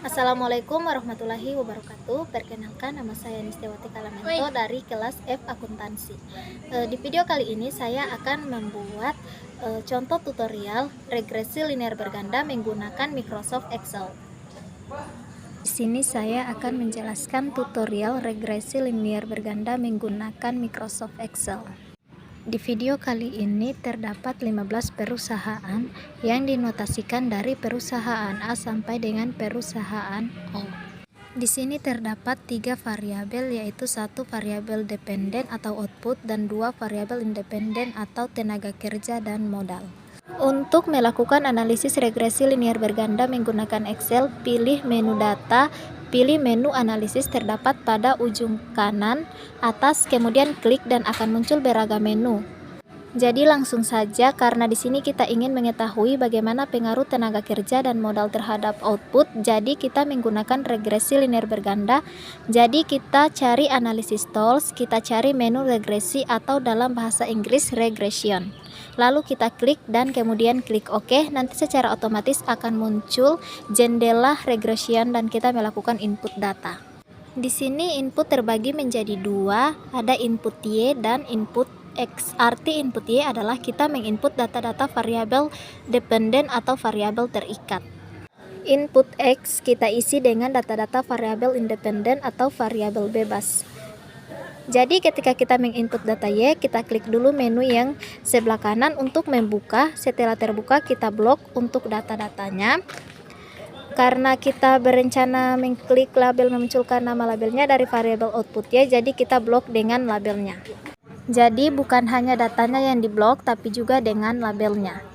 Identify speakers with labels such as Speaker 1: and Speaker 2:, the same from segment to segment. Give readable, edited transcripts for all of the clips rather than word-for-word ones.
Speaker 1: Assalamualaikum warahmatullahi wabarakatuh. Perkenalkan, nama saya Nistiawati Kalamento dari kelas F Akuntansi. Di video kali ini saya akan membuat contoh tutorial regresi linear berganda menggunakan Microsoft Excel. Di sini saya akan menjelaskan tutorial regresi linear berganda menggunakan Microsoft Excel. Di video kali ini terdapat 15 perusahaan yang dinotasikan dari perusahaan A sampai dengan perusahaan O. Di sini terdapat 3 variabel, yaitu 1 variabel dependen atau output dan 2 variabel independen atau tenaga kerja dan modal. Untuk melakukan analisis regresi linear berganda menggunakan Excel, pilih menu data, pilih menu analisis terdapat pada ujung kanan atas, kemudian klik dan akan muncul beragam menu. Jadi langsung saja, karena di sini kita ingin mengetahui bagaimana pengaruh tenaga kerja dan modal terhadap output, jadi kita menggunakan regresi linear berganda. Jadi kita cari analisis tools, kita cari menu regresi atau dalam bahasa Inggris regression. Lalu kita klik dan kemudian klik OK. Nanti secara otomatis akan muncul jendela regression dan kita melakukan input data. Di sini input terbagi menjadi 2, ada input Y dan input X. Arti input Y adalah kita menginput data-data variabel dependen atau variabel terikat. Input X kita isi dengan data-data variabel independen atau variabel bebas. Jadi ketika kita menginput data Y, kita klik dulu menu yang sebelah kanan untuk membuka. Setelah terbuka, kita blok untuk data-datanya. Karena kita berencana mengklik label memunculkan nama labelnya dari variabel output Y, jadi kita blok dengan labelnya. Jadi bukan hanya datanya yang diblok, tapi juga dengan labelnya.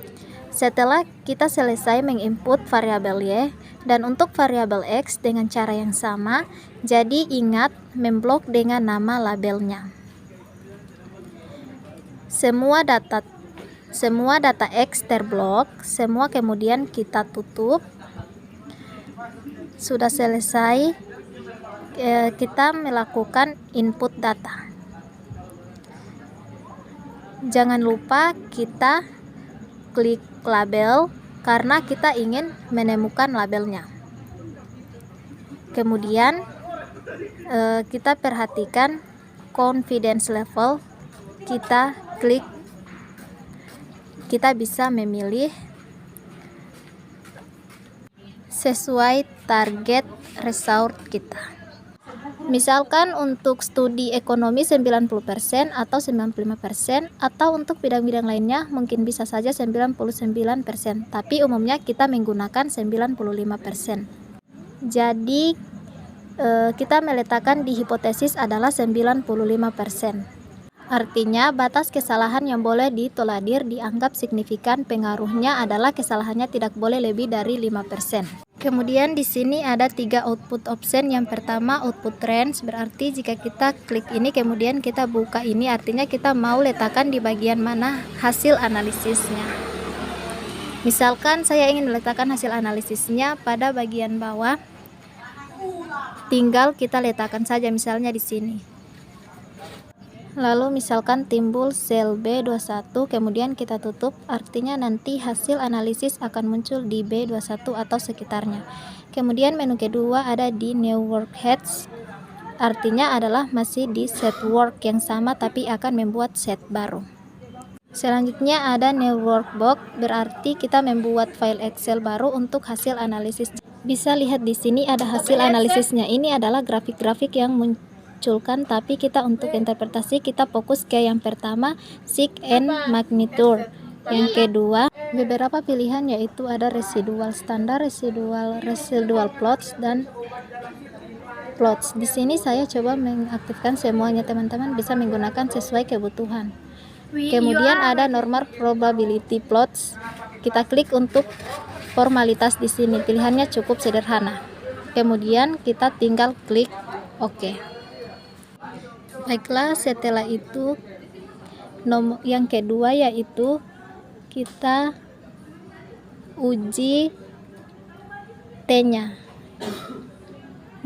Speaker 1: Setelah kita selesai menginput variabel Y dan untuk variabel X dengan cara yang sama, jadi ingat memblok dengan nama labelnya. Semua data X terblok, semua kemudian kita tutup. Sudah selesai, kita melakukan input data. Jangan lupa kita klik label karena kita ingin menemukan labelnya. Kemudian kita perhatikan confidence level, kita klik, kita bisa memilih sesuai target result kita. Misalkan untuk studi ekonomi 90% atau 95%, atau untuk bidang-bidang lainnya mungkin bisa saja 99%, tapi umumnya kita menggunakan 95%. Jadi kita meletakkan di hipotesis adalah 95%. Artinya batas kesalahan yang boleh ditolerir dianggap signifikan, pengaruhnya adalah kesalahannya tidak boleh lebih dari 5%. Kemudian di sini ada 3 output option. Yang pertama output range, berarti jika kita klik ini kemudian kita buka ini, artinya kita mau letakkan di bagian mana hasil analisisnya. Misalkan saya ingin meletakkan hasil analisisnya pada bagian bawah, tinggal kita letakkan saja misalnya di sini. Lalu misalkan timbul sel B21, kemudian kita tutup, artinya nanti hasil analisis akan muncul di B21 atau sekitarnya. Kemudian menu kedua ada di new workheads, artinya adalah masih di set work yang sama tapi akan membuat set baru. Selanjutnya ada new workbook, berarti kita membuat file Excel baru untuk hasil analisis. Bisa lihat di sini ada hasil analisisnya. Ini adalah grafik-grafik yang munculkan, tapi kita untuk interpretasi kita fokus ke yang pertama, sig and magnitude. Yang kedua, beberapa pilihan yaitu ada residual standar, residual plots dan plots. Di sini saya coba mengaktifkan semuanya, teman-teman bisa menggunakan sesuai kebutuhan. Kemudian ada normal probability plots. Kita klik untuk formalitas di sini. Pilihannya cukup sederhana. Kemudian kita tinggal klik OK. Baiklah, setelah itu yang kedua yaitu kita uji T-nya.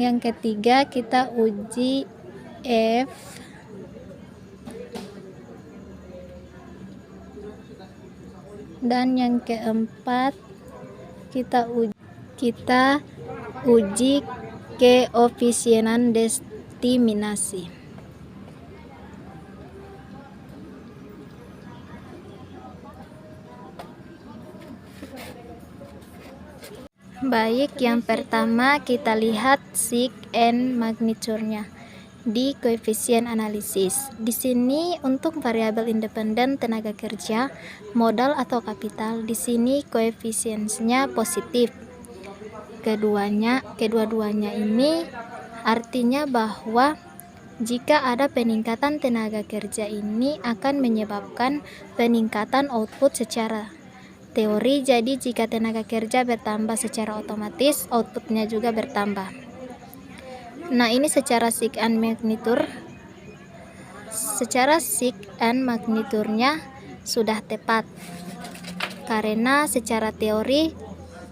Speaker 1: Yang ketiga kita uji F. Dan yang keempat kita Uji keofisienan destimasi. Baik, yang pertama kita lihat sig and magnitude-nya di koefisien analisis. Di sini untuk variabel independen tenaga kerja, modal atau kapital, di sini koefisiennya positif. Kedua-duanya ini artinya bahwa jika ada peningkatan tenaga kerja ini akan menyebabkan peningkatan output secara teori. Jadi jika tenaga kerja bertambah secara otomatis outputnya juga bertambah. Nah, ini secara sig and magnitude. Secara sig and magnitude-nya sudah tepat, karena secara teori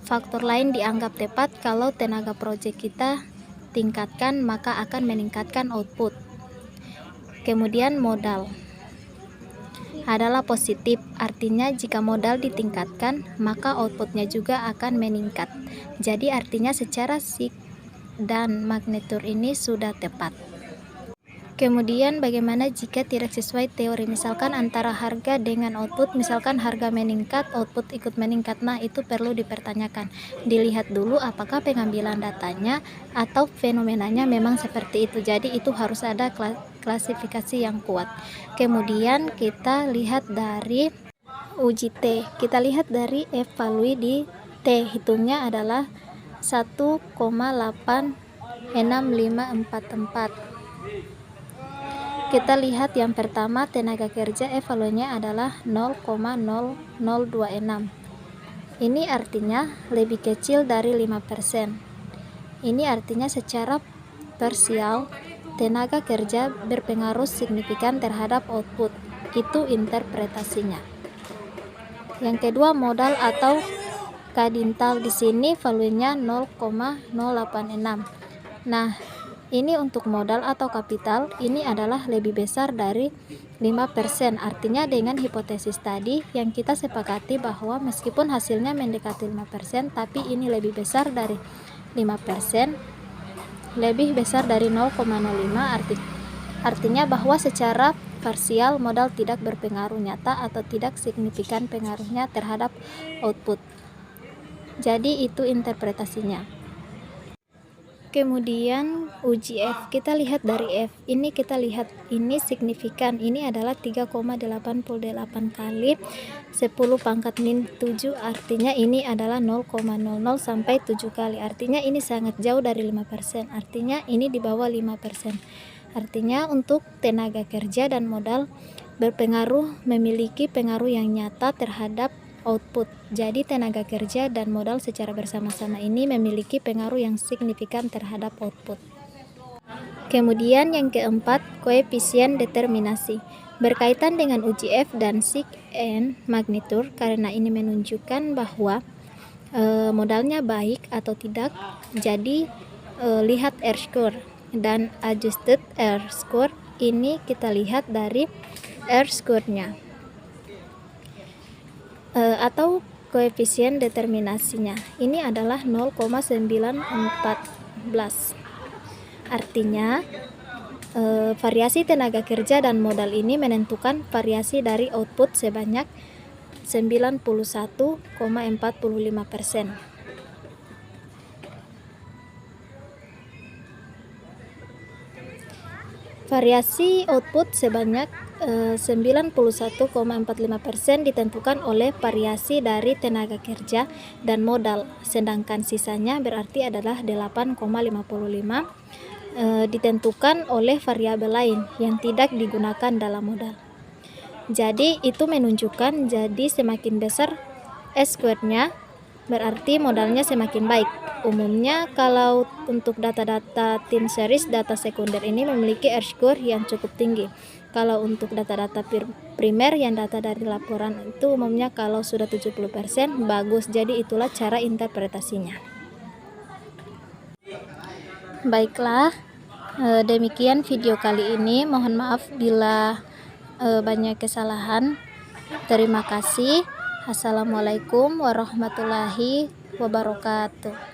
Speaker 1: faktor lain dianggap tepat kalau tenaga proyek kita tingkatkan maka akan meningkatkan output. Kemudian modal adalah positif, artinya jika modal ditingkatkan maka outputnya juga akan meningkat. Jadi artinya secara sig dan magnitude ini sudah tepat. Kemudian bagaimana jika tidak sesuai teori, misalkan antara harga dengan output, misalkan harga meningkat output ikut meningkat. Nah, itu perlu dipertanyakan, dilihat dulu apakah pengambilan datanya atau fenomenanya memang seperti itu. Jadi itu harus ada klasifikasi yang kuat. Kemudian kita lihat dari uji T, kita lihat dari evaluasi di T, hitungnya adalah 1,86544. Kita lihat yang pertama, tenaga kerja evaluasinya adalah 0,0026. Ini artinya lebih kecil dari 5%. Ini artinya secara parsial tenaga kerja berpengaruh signifikan terhadap output. Itu interpretasinya. Yang kedua, modal atau kadintal, di sini valuenya 0,086. Nah, ini untuk modal atau kapital ini adalah lebih besar dari 5%. Artinya dengan hipotesis tadi yang kita sepakati bahwa meskipun hasilnya mendekati 5%, tapi ini lebih besar dari 5%, lebih besar dari 0,05, artinya bahwa secara parsial modal tidak berpengaruh nyata atau tidak signifikan pengaruhnya terhadap output. Jadi itu interpretasinya. Kemudian uji F, kita lihat dari F ini, kita lihat ini signifikan, ini adalah 3,88 kali 10 pangkat min 7, artinya ini adalah 0,00 sampai 7 kali, artinya ini sangat jauh dari 5%, artinya ini di bawah 5%. Artinya untuk tenaga kerja dan modal berpengaruh, memiliki pengaruh yang nyata terhadap output. Jadi tenaga kerja dan modal secara bersama-sama ini memiliki pengaruh yang signifikan terhadap output. Kemudian yang keempat, koefisien determinasi. Berkaitan dengan uji F dan sig and magnitude, karena ini menunjukkan bahwa modalnya baik atau tidak. Jadi lihat R-score dan adjusted R-score. Ini kita lihat dari R-score-nya. Atau koefisien determinasinya ini adalah 0,914. Artinya variasi tenaga kerja dan modal ini menentukan variasi dari output sebanyak 91,45%. Variasi output sebanyak 91,45% ditentukan oleh variasi dari tenaga kerja dan modal, sedangkan sisanya berarti adalah 8,55 ditentukan oleh variabel lain yang tidak digunakan dalam modal. Jadi itu menunjukkan jadi semakin besar S-squared-nya berarti modalnya semakin baik. Umumnya kalau untuk data-data tim series, data sekunder ini memiliki R-score yang cukup tinggi. Kalau untuk data-data primer yang data dari laporan itu umumnya kalau sudah 70% bagus. Jadi itulah cara interpretasinya. Baiklah, demikian video kali ini. Mohon maaf bila banyak kesalahan. Terima kasih. Assalamualaikum warahmatullahi wabarakatuh.